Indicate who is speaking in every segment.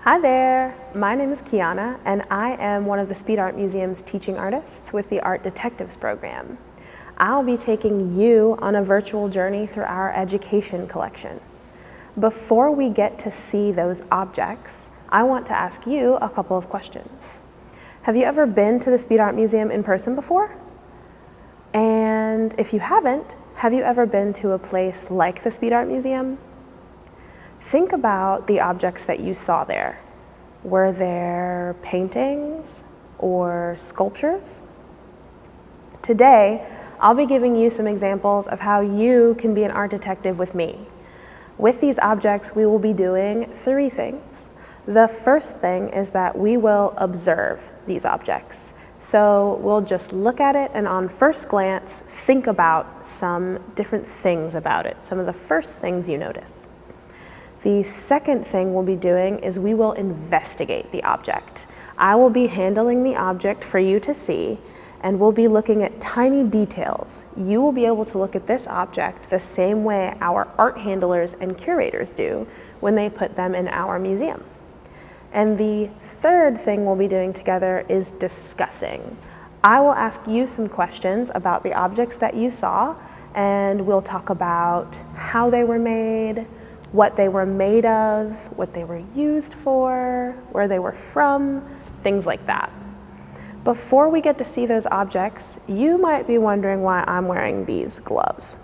Speaker 1: Hi there, my name is Kiana and I am one of the Speed Art Museum's teaching artists with the Art Detectives program. I'll be taking you on a virtual journey through our education collection. Before we get to see those objects, I want to ask you a couple of questions. Have you ever been to the Speed Art Museum in person before? And if you haven't, have you ever been to a place like the Speed Art Museum? Think about the objects that you saw there. Were there paintings or sculptures? Today, I'll be giving you some examples of how you can be an art detective with me. With these objects, we will be doing three things. The first thing is that we will observe these objects. So we'll just look at it and on first glance, think about some different things about it, some of the first things you notice. The second thing we'll be doing is we will investigate the object. I will be handling the object for you to see, and we'll be looking at tiny details. You will be able to look at this object the same way our art handlers and curators do when they put them in our museum. And the third thing we'll be doing together is discussing. I will ask you some questions about the objects that you saw, and we'll talk about how they were made, what they were made of, what they were used for, where they were from, things like that. Before we get to see those objects, you might be wondering why I'm wearing these gloves.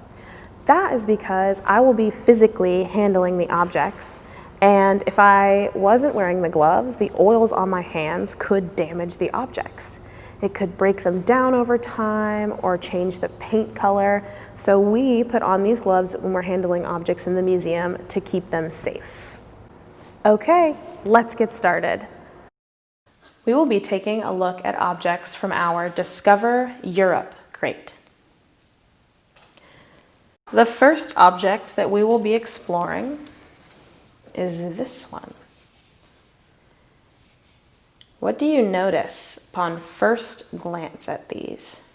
Speaker 1: That is because I will be physically handling the objects, and if I wasn't wearing the gloves, the oils on my hands could damage the objects. It could break them down over time or change the paint color. So we put on these gloves when we're handling objects in the museum to keep them safe. Okay, let's get started. We will be taking a look at objects from our Discover Europe crate. The first object that we will be exploring is this one. What do you notice upon first glance at these?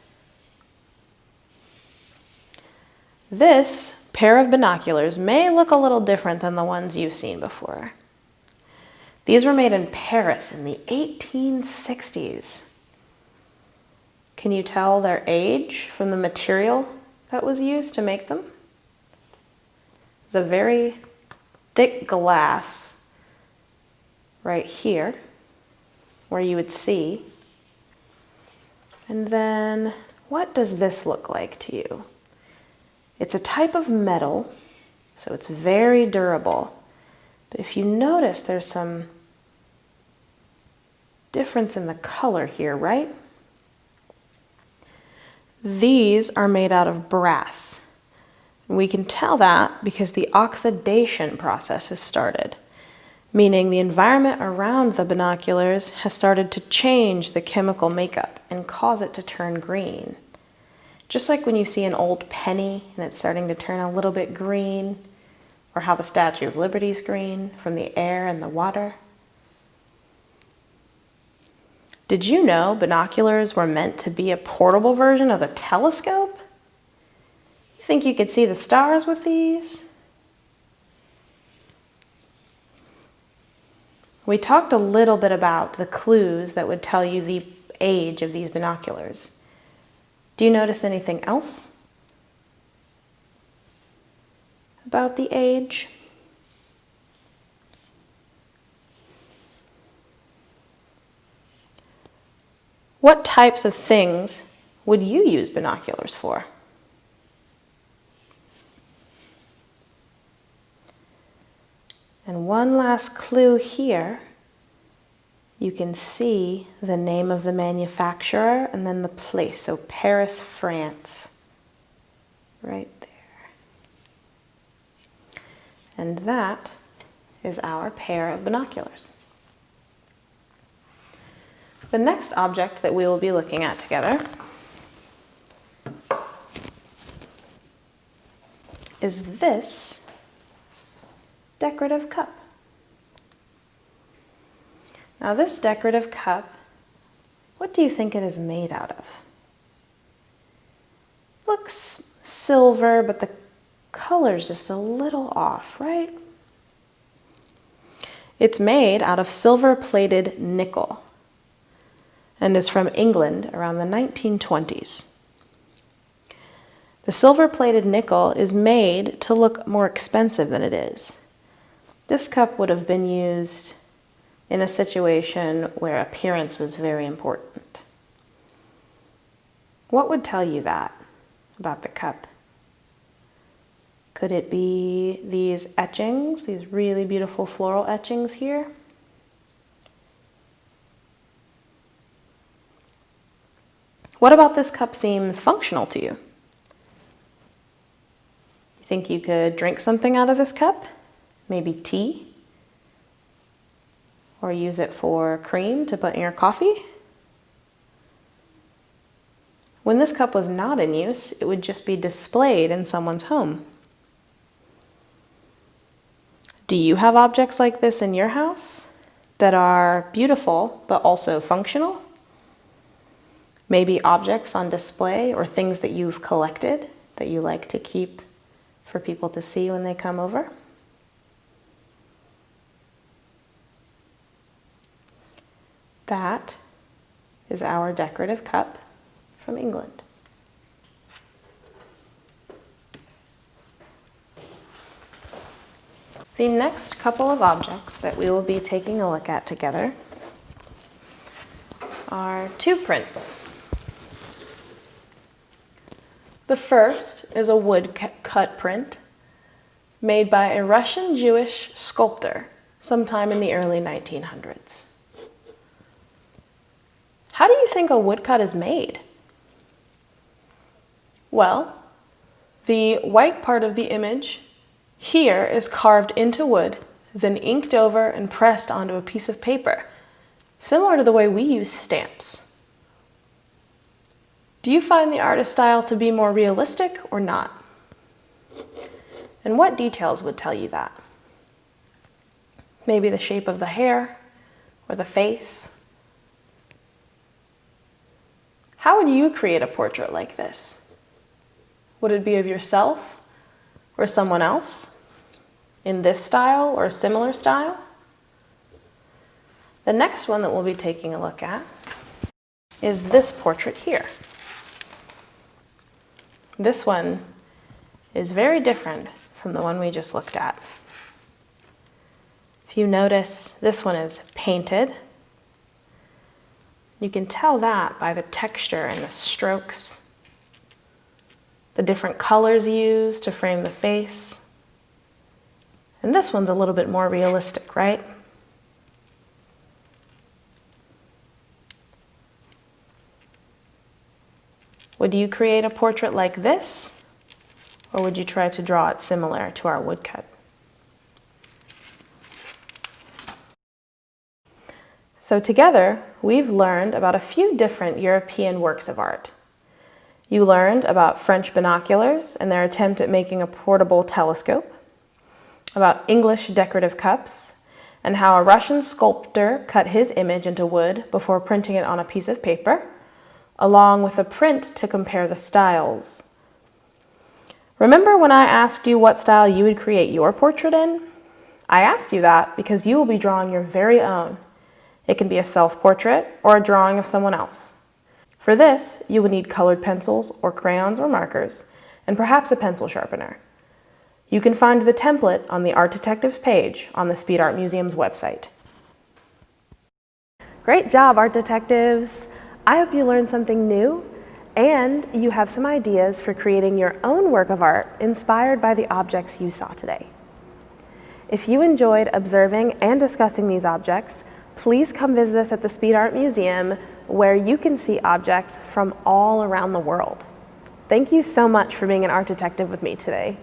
Speaker 1: This pair of binoculars may look a little different than the ones you've seen before. These were made in Paris in the 1860s. Can you tell their age from the material that was used to make them? It's a very thick glass right here, where you would see. And then what does this look like to you? It's a type of metal, so it's very durable. But if you notice, there's some difference in the color here, right? These are made out of brass. We can tell that because the oxidation process has started, meaning the environment around the binoculars has started to change the chemical makeup and cause it to turn green. Just like when you see an old penny and it's starting to turn a little bit green, or how the Statue of Liberty is green from the air and the water. Did you know binoculars were meant to be a portable version of a telescope? You think you could see the stars with these? We talked a little bit about the clues that would tell you the age of these binoculars. Do you notice anything else about the age? What types of things would you use binoculars for? And one last clue here, you can see the name of the manufacturer and then the place, so Paris, France, right there. And that is our pair of binoculars. The next object that we will be looking at together is this decorative cup. Now this decorative cup, what do you think it is made out of? Looks silver, but the color's just a little off, right? It's made out of silver-plated nickel and is from England around the 1920s. The silver-plated nickel is made to look more expensive than it is. This cup would have been used in a situation where appearance was very important. What would tell you that about the cup? Could it be these etchings, these really beautiful floral etchings here? What about this cup seems functional to you? You think you could drink something out of this cup? Maybe tea? Or use it for cream to put in your coffee? When this cup was not in use, it would just be displayed in someone's home. Do you have objects like this in your house that are beautiful but also functional? Maybe objects on display or things that you've collected that you like to keep for people to see when they come over? That is our decorative cup from England. The next couple of objects that we will be taking a look at together are two prints. The first is a woodcut print made by a Russian Jewish sculptor sometime in the early 1900s. How do you think a woodcut is made? Well, the white part of the image here is carved into wood, then inked over and pressed onto a piece of paper, similar to the way we use stamps. Do you find the artist style to be more realistic or not? And what details would tell you that? Maybe the shape of the hair or the face? How would you create a portrait like this? Would it be of yourself or someone else in this style or a similar style? The next one that we'll be taking a look at is this portrait here. This one is very different from the one we just looked at. If you notice, this one is painted. You can tell that by the texture and the strokes, the different colors used to frame the face. And this one's a little bit more realistic, right? Would you create a portrait like this, or would you try to draw it similar to our woodcut? So together, we've learned about a few different European works of art. You learned about French binoculars and their attempt at making a portable telescope, about English decorative cups, and how a Russian sculptor cut his image into wood before printing it on a piece of paper, along with a print to compare the styles. Remember when I asked you what style you would create your portrait in? I asked you that because you will be drawing your very own. It can be a self-portrait or a drawing of someone else. For this, you would need colored pencils or crayons or markers, and perhaps a pencil sharpener. You can find the template on the Art Detectives page on the Speed Art Museum's website. Great job, Art Detectives! I hope you learned something new and you have some ideas for creating your own work of art inspired by the objects you saw today. If you enjoyed observing and discussing these objects, please come visit us at the Speed Art Museum, where you can see objects from all around the world. Thank you so much for being an art detective with me today.